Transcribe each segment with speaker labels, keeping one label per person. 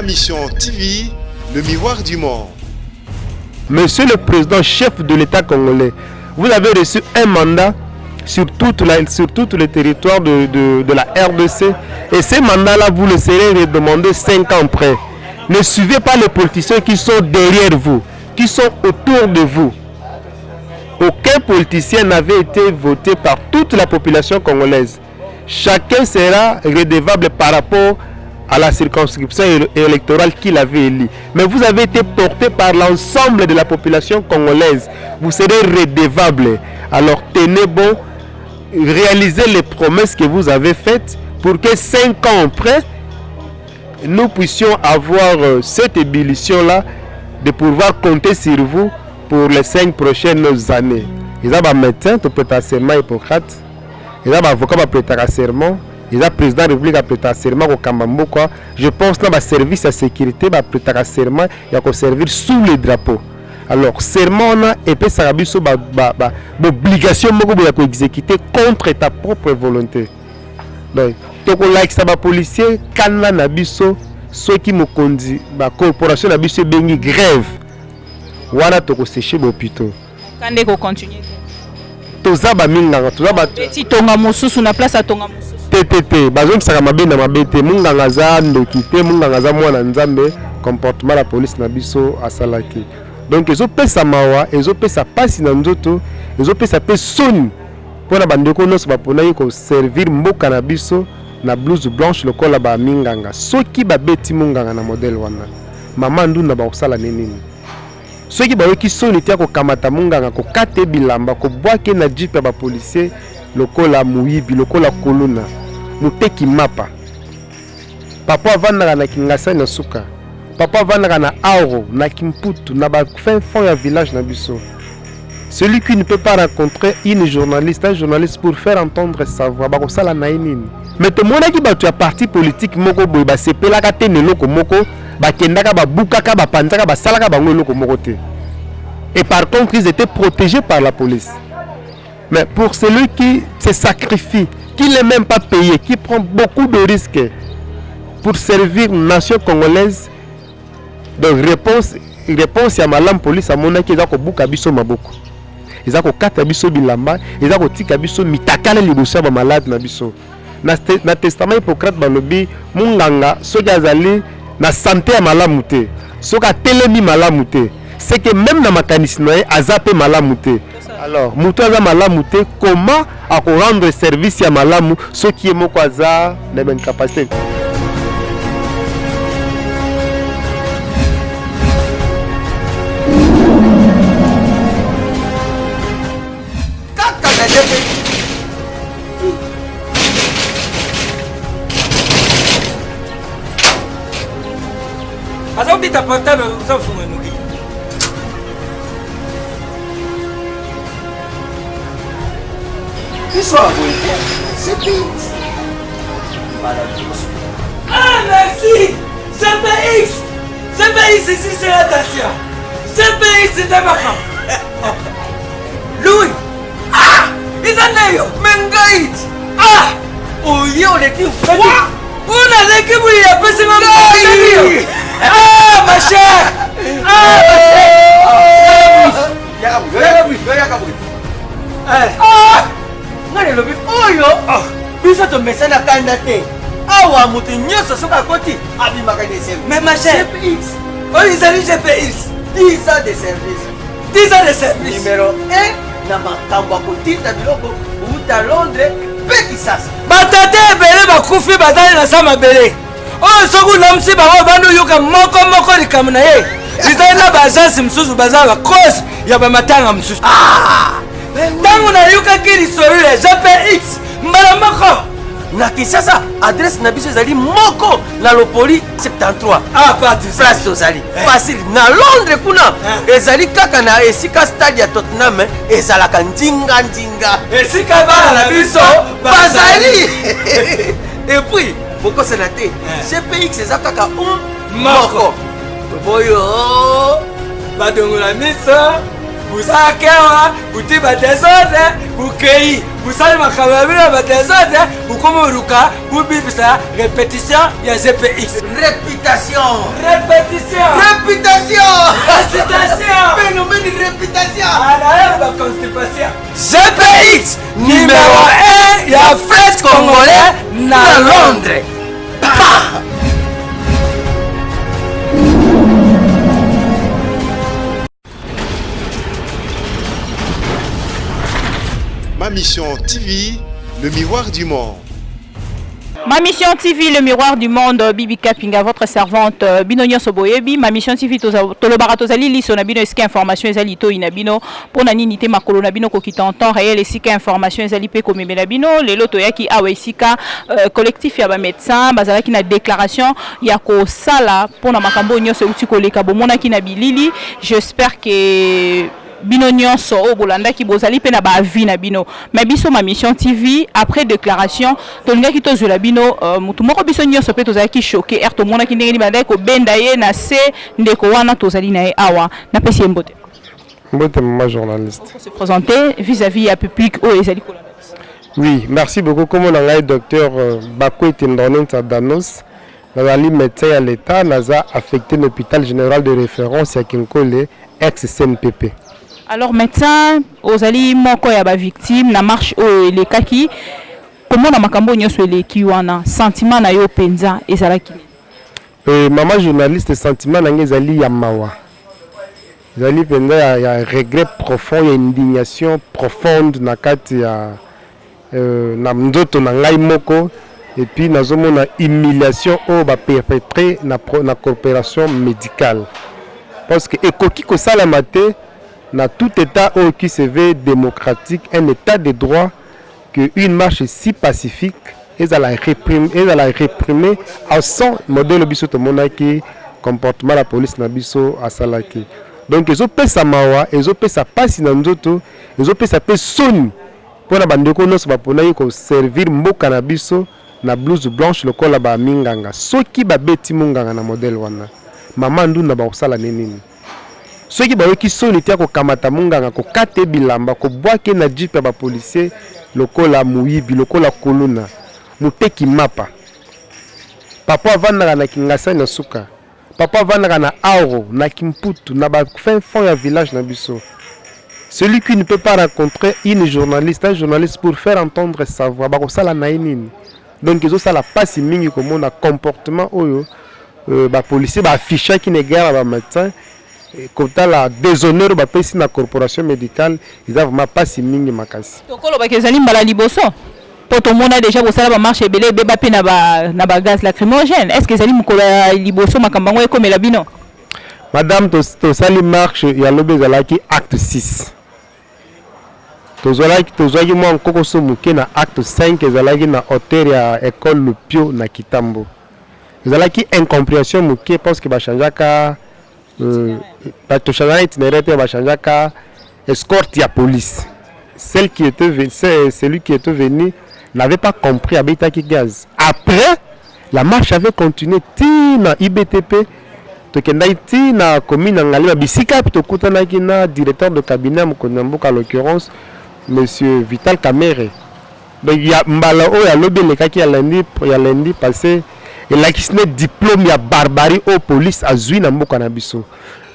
Speaker 1: Ma Mission TV, le miroir du monde.
Speaker 2: Monsieur le Président, chef de l'État congolais, vous avez reçu un mandat sur tout le territoire de la RDC. Et ce mandat-là, vous le serez redemandé 5 ans après. Ne suivez pas les politiciens qui sont derrière vous, qui sont autour de vous. Aucun politicien n'avait été voté par toute la population congolaise. Chacun sera redevable par rapport à la circonscription électorale qu'il avait élue. Mais vous avez été porté par l'ensemble de la population congolaise. Vous serez redevable. Alors tenez bon, réalisez les promesses que vous avez faites pour que 5 ans après, nous puissions avoir cette ébullition-là, de pouvoir compter sur vous pour les 5 prochaines années. Ils ont un médecin, tu peux prêter serment Hippocrate. Ils ont un avocat qui peut prêter serment. Ils ont un président de la République qui peut prêter serment au Kambambo. Je pense que le service de sécurité va prêter serment et va servir sous les drapeaux. Alors, serment, on a et puis ça a l'obligation de exécuter contre ta propre volonté. Donc, tu as like ça, policier, quand nabiso, ceux qui me conduisent, la corporation nabiso bengi grève. Voilà, tu as séché l'hôpital.
Speaker 3: Quand est-ce qu'on continue?
Speaker 2: Tozaba minganga, tozaba.
Speaker 3: Petit tonga mosusu na place à tonga mosusu.
Speaker 2: TTT, bazom saka mabenda mabete, munganga za ndokite, munganga za mwana nzambe, comportement la police nabiso asalaki. Donc ils ont pesa mawa, ils ont pesa pasi na nzoto, ils ont pesa pe soni. Pour na bandeko nos ba pona yiko servir mboka na biso na blouse blanche lokola ba minganga. Soki ba beti munganga na modèle wana. Mama ndunda ba osala nini? Soki ba weki soni tia ko kamata munganga ko kate bilamba ko bwake na jeep ya ba policier lokola muyibi lokola kolona. Muteki mapa. Papa vanda na kingasa na suka. Papa vanda na auro na kimputu na ba fin fond ya village na biso. Celui qui ne peut pas rencontrer un journaliste pour faire entendre sa voix, ba ko sala na nini. Mais to mona ki ba tu parti politique moko boy ba sepela ka tene loko moko ba kendaka ba bukaka ba panzaka ba salaka ba loko moko te. Et par contre, ils étaient protégés par la police. Mais pour celui qui se sacrifie, qui n'est même pas payé, qui prend beaucoup de risques pour servir une nation congolaise, donc réponse à malam police à mon qui est ko buka biso maboko. Ils ont kata biso bilamba, ils ont tika biso mitakala libosa ba malade na biso. Na testament Hippocrate balobi munganga soki azali na santé ya malamu te, soki atelemi malamu te, c'est que même na makanisi na ye azape malamu te. Alors, mutu aza malamu te, comment à rendre service à malamu ce qui est moko aza na ben capacité.
Speaker 4: Asa ubita portable usafunga nuki.
Speaker 5: C'est vite.
Speaker 4: Ah merci. CPX. CPX ici c'est la Tatia. CPX c'est un backup. Louis. Ah. Isaneyo. Mengait. Ah. Oh yo l'équipe. Quoi? On a l'équipe où il y a pas si mal. Ah ma chère. Ah ma chère. Ah. Ngale lobi oyo biso to mesana kanda te awa mutu nyoso soka koti abimaka de service. Mais ma chère CPX oyo izali GPX 10 ans de service 10 ans de service numéro 1 na makambo akotinda biloko uta Londres pe Kisasa batate ebele bakufi batali na sama bele oyo soki ulamisi bango bandu yoka moko likambo na ye izali na baagence mosusu baza bakose ya bamatanga mosusu tango na yokaki lisolo ya GPX mbala moko na Kinshasa adresse na biso ezali moko na Lopoli 73 place tozali facile na Londres kuna ezali kaka na esika stade ya Tottenham ezalaka ndinga esika bana na biso bazali et puis bokosana te GPX eza kaka moko boyo badongola miso busakewa butiba désordre bukei busali makamabira ba désordre bukomoruka bubibisa répétition ya ZPX
Speaker 5: Réputation.
Speaker 4: répétition récitation
Speaker 5: Phénomène de réputation.
Speaker 4: anaeba constipation ZPX numéro 1 ya fête congolais na Londres.
Speaker 1: Ma mission TV, le miroir du monde.
Speaker 3: Ma mission TV, le miroir du monde, Bibi Kapinga, votre servante, Binonyo Soboyebi. Ma mission TV, Tolobara Tozali, Liso Nabino, Eski Information, Ezali To Inabino, pour Naninite Makolo Nabino, Kokita en temps réel, Esika Information, Ezali Pe Komeme Nabino, Lelo Toyaki Awesika, collectif Yaba médecin, Bazalaki na déclaration, Yako Sala, pour Namakambo Nyos Utiko Lekabo, Monaki Nabilili. J'espère que. Bino nyonso o bolanda ki bozali pe na ba avis na bino mais biso ma mission TV après déclaration tolinga ki tozula bino mutu moko biso nyonso pe tozali ki choqué to mona ki ndenge ni bandai ko benda ye na se ndeko wana tozali na ye awa na pesi mbote
Speaker 2: ma journaliste.
Speaker 3: se présenter vis-à-vis à public o ezali ko.
Speaker 2: Oui, merci beaucoup. Comme on a docteur Bako Tendonenta Danos, nazali médecin à l'État, naza affecté l'hôpital général de référence à Kinkole, ex-CNPP.
Speaker 3: Alors médecin ozali moko ya ba victime na marche o les kaki comment na makambo nyonso eleki wana sentiment na yo penza ezalaki
Speaker 2: maman journaliste sentiment na ngezali ya mawa ezali penza ya regret profond ya indignation profonde na kati ya na ndoto na ngai moko et puis nazomona humiliation o ba perpétré na coopération médicale parce que ekoki ko sala maté na tout état qui se veut démocratique, un état de droit, qu'une marche si pacifique, ils allaient réprimer à son modèle biso monaki comportement la police na biso à salaki. Donc ils ont fait ça mawa, ils ont fait ça passi na nzoto, ils ont fait ça pe soni. Pour na bandeko nos ba pona ko servir mboka na biso na blouse blanche le kola ba minganga. Soki ba beti munganga na modèle wana. Maman nduna ba osala nini. Ceux qui ont soni tia ko kamata munganga ko kate bilamba ko boake na jeep ya ba policier lokola muyibi lokola koluna muteki mapa papa vanaka na kingasa na suka papa vanaka na auro na kimputu na ba fin fond ya village na biso. Celui qui ne peut pas rencontrer une journaliste, un journaliste pour faire entendre sa voix ba ko sala na nini. Donc ils ont ça la passe mingi comme on a comportement oyo ba policier ba afficher qui ne guerre ba médecin. Comme la déshonneur ba pesi na corporation médicale ils ont vraiment pas si mingi makasi
Speaker 3: to kolo ba kezali mbala liboso po to mona déjà ko sala ba marche belé beba pe na ba gaz lacrymogène est-ce que ezali mukolo liboso makambango ekomela bino
Speaker 2: madame to sali marche ya lobe zalaki acte 6 to zalaki mo nkoko so muke na acte 5 ezalaki na hôtel ya école Lupio na Kitambo ezalaki incompréhension muke parce que ba changeaka escorte ya police. Celui qui était venu n'avait pas compris Abitaki Gaz. Après, la marche avait continué. Tina IBTP, Tina commune Angalima Bisika, Tokutanakina, directeur de cabinet Mukonyamboka, en l'occurrence, monsieur Vital Kamere. Donc il y a Mbalao, il y a l'obé le kaki il y a lundi passé. Et là qui n'est diplôme ya barbarie au police a zui na mboka na biso.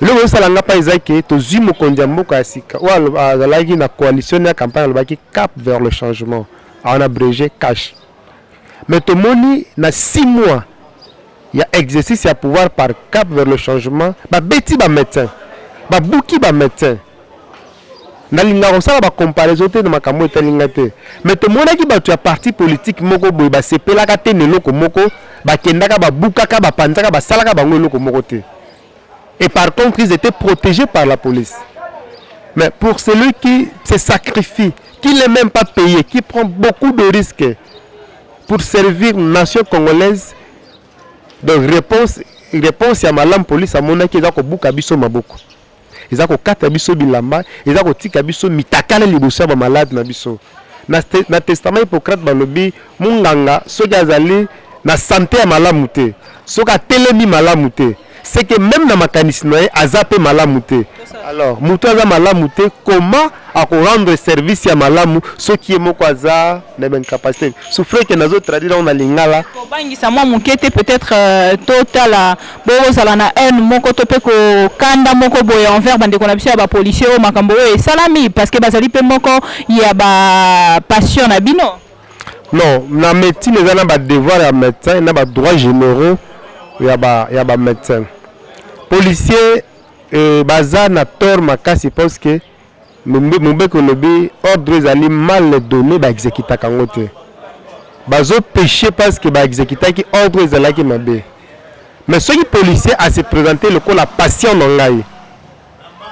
Speaker 2: Le mo sala nga pa ezaki to zui mo kondia mboka asika. Wa la na coalition ya campagne lobaki cap vers le changement. On a abrégé cash. Mais to moni na 6 mois il y a exercice ya pouvoir par cap vers le changement. Ba beti ba médecin. Ba buki ba médecin. Na linga ko sala ba comparaison te na makambo etalinga te. Mais to mona ki ba tu ya parti politique moko boy ba sepela ka te neloko moko. Et par contre, ils étaient protégés par la police. Mais pour celui qui se sacrifie, qui n'est même pas payé, qui prend beaucoup de risques pour servir la nation congolaise, donc réponse à Malam police à mon qui est beaucoup abisso maboko. Ils ont quatre abisso bilamba, ils ont tika abisso mitakale libosa ba malade na biso. Na testament Hippocrate balobi munganga soki azali na santé ya malamu te soka telemi malamu te c'est que même dans ma canisinae azape malamu te. Alors mutu aza malamu te, comment à rendre service à malamu ce qui est moko aza na incapacité souffre que nazo traduire on a lingala
Speaker 3: ko bangisa mwa mukete peut-être total bozala na haine moko to pe ko kanda moko boye envers bande ko na biso ya ba policier o makambo e salami parce que bazali pe moko ya ba passion na bino.
Speaker 2: Non, na médecine eza na ba devoir ya médecin na ba droits généraux ya ba médecin. Policier baza na tort makasi parce que mobeko lobi ordre ezali mal donné ba exécuta kango te. Bazo péché parce que ba exécuta ki ordre ezalaki mabe. Mais ce qui policier a se présenter le la patient na ngai.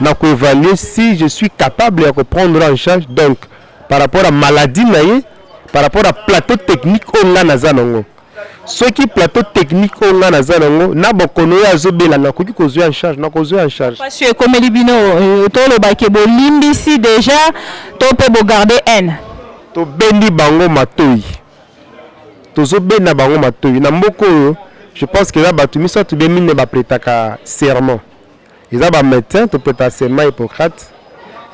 Speaker 2: Na ko évaluer si je suis capable de prendre en charge donc par rapport à maladie naie, par rapport à plateau technique on a nazanongo. Ce qui plateau technique on a nazanongo na bokono ya zobela na koki ko en charge na ko en charge.
Speaker 3: Parce que comme libino to lo ba ke bo limbisi déjà to pe bo garder haine.
Speaker 2: To bendi bango matoi. To zo benda bango matoi na mboko yo. Je pense que là batumi ça to be mine ba pretaka serment. Ils ont un médecin to prêter serment Hippocrate.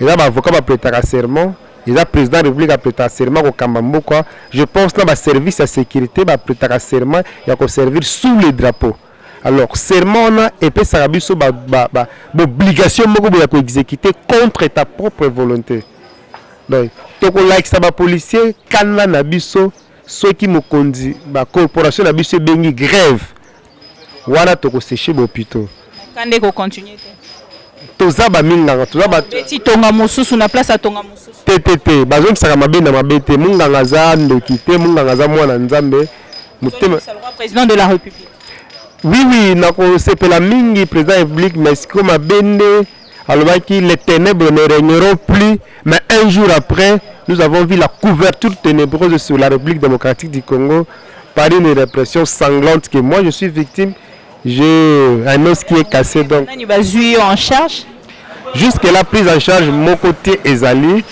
Speaker 2: Ils ont un avocat ba pretaka serment. Ils ont président de la République à prêter serment au Kambambo quoi. Je pense que le service de sécurité va prêter serment et à servir sous les drapeaux. Alors serment on a et puis ça rabiso obligation moko ya ko exécuter contre ta propre volonté. Donc to ko like ça ba policier kana na biso ceux qui me conduit ba corporation na biso bengi grève. Wana to ko sécher l'hôpital.
Speaker 3: Kande ko continuer
Speaker 2: toza ba minganga toza ba
Speaker 3: beti tonga mosusu na place atonga mosusu
Speaker 2: tete bazongi saka mabenda mabete munganga za ndoki te munganga za mwana nzambe mutema
Speaker 3: président de la République.
Speaker 2: Oui na ko sepela mingi président de la République mais comme mabende alobaki les ténèbres ne régneront plus mais un jour après nous avons vu la couverture ténébreuse sur la République démocratique du Congo par une répression sanglante que moi je suis victime. J'ai un os qui est cassé donc.
Speaker 3: En charge.
Speaker 2: Jusque la prise en charge mon côté ezali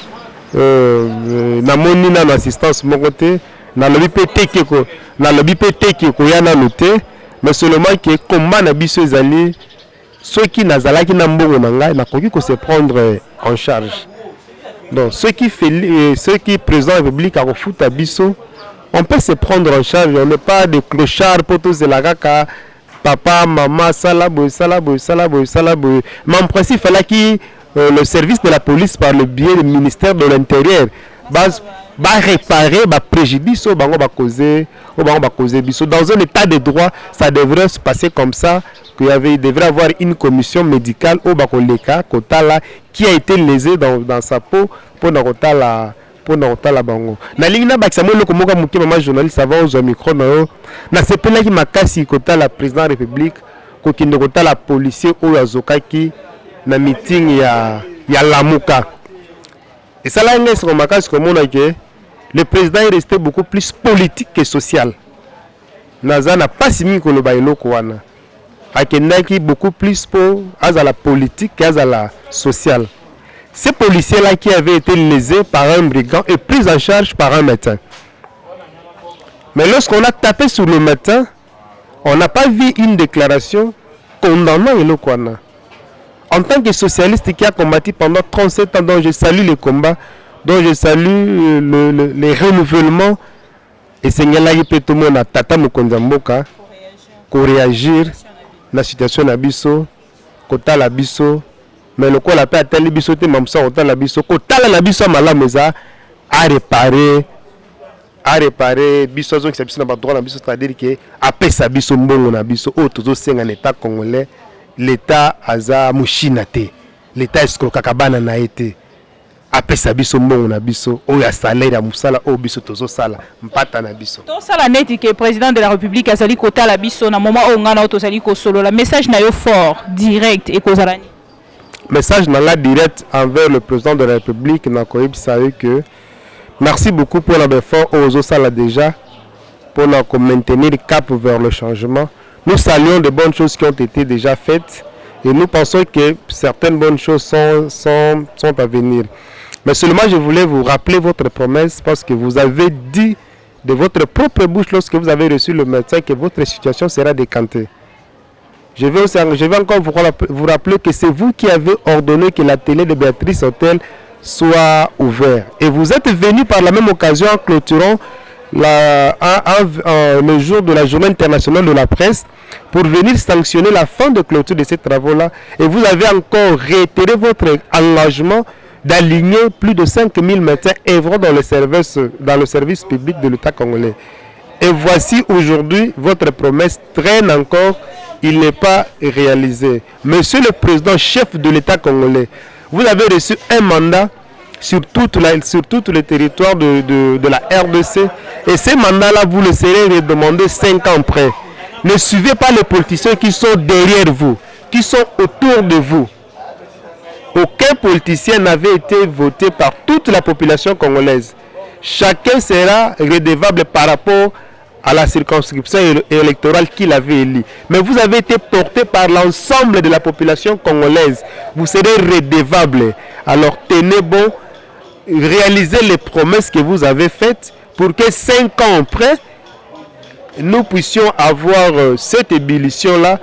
Speaker 2: na moni na assistance mon côté na lobi PT ko yana noté mais seulement que combat na biso ezali ceux qui nazalaki na mbongo na ngai na koki ko se prendre en charge. Donc ceux qui président de la République à refuta biso on peut se prendre en charge, on n'est pas des clochards pour tous la kaka papa, maman, salaboy. Mais en principe, il fallait que le service de la police, par le biais du ministère de l'Intérieur, va réparer le préjudice, va causer. Dans un état de droit, ça devrait se passer comme ça, qu'il devrait y avoir une commission médicale au Bakoleka, qui a été lésée dans sa peau pour la bango. Na lingna bakisamo loko moka muke mama journaliste avant aux micro na sepela ki makasi kota la président de la République ko kinde kota la policier o azokaki na meeting ya Lamuka. Et ça là ngeso makasi ko mona ke le président est resté beaucoup plus politique que social. Nazana pas simi ko lo bayeloko wana. Akendaki beaucoup plus pour azala politique qu'azala social. Ces policiers-là qui avaient été lésés par un brigand et pris en charge par un médecin. Mais lorsqu'on a tapé sur le médecin, on n'a pas vu une déclaration condamnant Elokwana. En tant que socialiste qui a combattu pendant 37 ans, dont je salue les combats, dont je salue les renouvellements, et c'est Nyalagi Petomo na Tata Mukonzamboka pour réagir à la situation d'Abisso, Kota l'Abisso. Mais le quoi la paix a tel biso te mamsa autant la biso ko tala la biso malameza à réparer biso zo qui s'abisse na droit na biso c'est-à-dire que après sa biso mbongo na biso o tozo senga en état congolais l'état aza mushina te l'état escroc kakabana na été après sa biso mbongo na biso o ya salaire ya musala o biso tozo sala mpata na biso
Speaker 3: to sala neti que président de la République azali kota la biso na moment o ngana o tozali ko solo la message na yo fort direct et kozalani.
Speaker 2: Message dans la direct envers le président de la République, Nakoib Saï, que merci beaucoup pour l'effort aux Osala déjà, pour maintenir le cap vers le changement. Nous saluons de bonnes choses qui ont été déjà faites et nous pensons que certaines bonnes choses sont à venir. Mais seulement je voulais vous rappeler votre promesse parce que vous avez dit de votre propre bouche lorsque vous avez reçu le médecin que votre situation sera décantée. Je vais encore vous rappeler que c'est vous qui avez ordonné que la télé de Béatrice Hôtel soit ouverte. Et vous êtes venu par la même occasion en clôturant le jour de la journée internationale de la presse pour venir sanctionner la fin de clôture de ces travaux-là. Et vous avez encore réitéré votre engagement d'aligner plus de 5000 médecins œuvrant dans le service public de l'État congolais. Et voici aujourd'hui votre promesse traîne encore, il n'est pas réalisé. Monsieur le Président, chef de l'État congolais, vous avez reçu un mandat sur tout le territoire de la RDC. Et ces mandats-là, vous le serez redemandé 5 ans après. Ne suivez pas les politiciens qui sont derrière vous, qui sont autour de vous. Aucun politicien n'avait été voté par toute la population congolaise. Chacun sera redevable par rapport à la circonscription électorale qu'il avait élue. Mais vous avez été porté par l'ensemble de la population congolaise. Vous serez redevable. Alors tenez bon, réalisez les promesses que vous avez faites pour que 5 ans après, nous puissions avoir cette ébullition-là,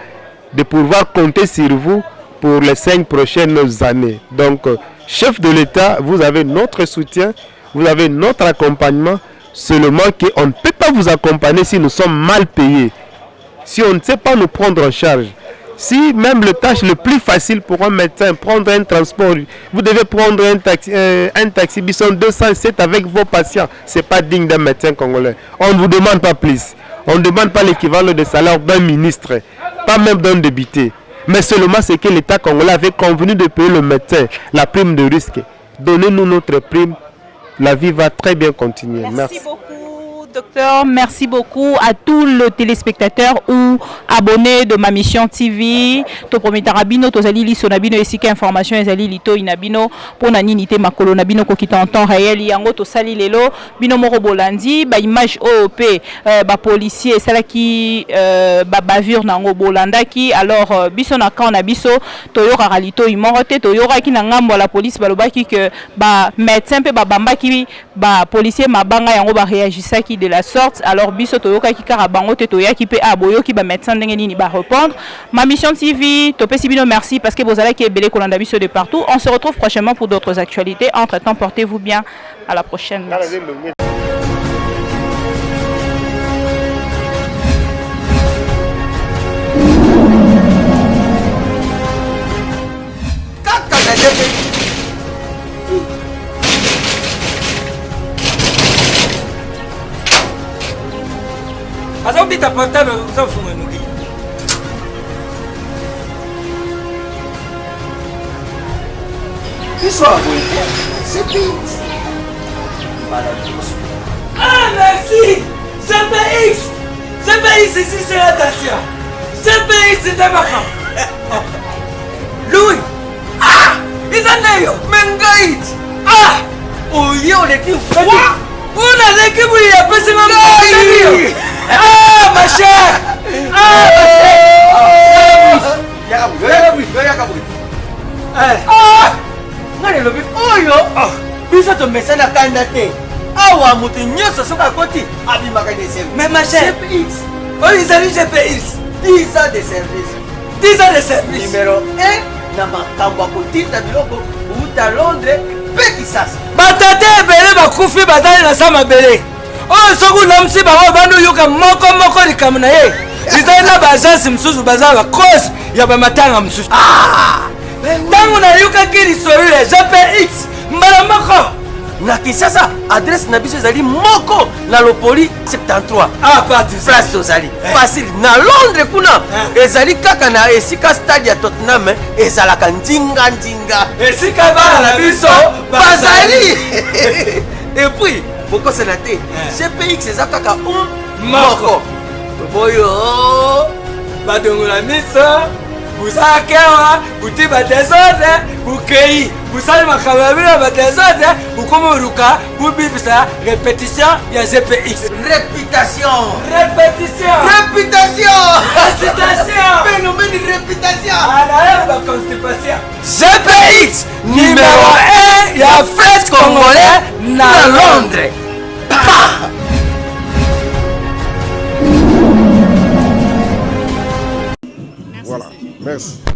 Speaker 2: de pouvoir compter sur vous pour les 5 prochaines années. Donc, chef de l'État, vous avez notre soutien, vous avez notre accompagnement. Seulement qu'on ne peut pas vous accompagner si nous sommes mal payés, si on ne sait pas nous prendre en charge. Si même le tâche le plus facile pour un médecin, prendre un transport, vous devez prendre un taxi Bisson 207 avec vos patients, ce n'est pas digne d'un médecin congolais. On ne vous demande pas plus. On ne demande pas l'équivalent de salaire d'un ministre, pas même d'un député. Mais seulement c'est que l'État congolais avait convenu de payer le médecin la prime de risque. Donnez-nous notre prime. La vie va très bien continuer.
Speaker 3: Merci beaucoup, docteur. Merci beaucoup à tous les téléspectateurs ou abonnés de ma mission TV. To premier tarabino, to zali li sonabino esika information ezali lito inabino pour nani te makolo nabino ko kita en temps réel yango to sali lelo bino moko bolandi ba image OP ba policier sala ki ba bavure nango bolandaki alors biso na ka na biso to yoka lito imorote to yoka ki na ngambo la police balobaki que ba médecin pe ba bambaki ba policier mabanga yango ba réagisaki de la sorte alors biso to yoka ki kara bango te to yaki pe aboyo ki ba médecin ndenge nini ba répondre ma mission TV to pesi bino merci parce que vous allez qui belé kolanda biso de partout. On se retrouve prochainement pour d'autres actualités. Entre temps, portez-vous bien, à la prochaine. Merci.
Speaker 4: Azauti ta portable uzafunga nuki.
Speaker 5: C'est vite.
Speaker 4: Ah merci. CPX. CPX ici c'est la station. CPX c'est un machin. Louis. Ah. Izanayo. Mengaït. Ah. Oh yo les qui. On a l'équipe où il y a pas seulement ah ma chère. Ah ma chère. Oyo biso to mesana kanda te awa mutu nyoso soka koti abimaka de service mais ma chère CPX oyo izali CPX 10 ans de service 10 ans de service numéro 1 na makambo ya kotinda biloko uta Londres pe Kisasa batate ebele bakufi batali na sa mabele oyo soki unamsi bango bando yoka moko likamu na ye izali na baagence mosusu baza bakose ya bamatanga mosusu ntango nayokaki lisolo ya GPX mbala moko na Kisasa adresse na biso ezali moko na Lopoli 73 place tozali facile na Londres kuna ezali kaka na esika stade ya Tottenham ezalaka ndinga esika bana na biso bazali et puis bokosela te GPX eza kaka moko boyo badongola miso busakewa buti badesode bukei busali makamabila badesode bukomoruka bubibisa répétition ya GPX
Speaker 5: Réputation. Phénomène de réputation.
Speaker 4: Constipation. GPX numéro 1 ya fret congolais na Londres.
Speaker 2: Voilà. Merci.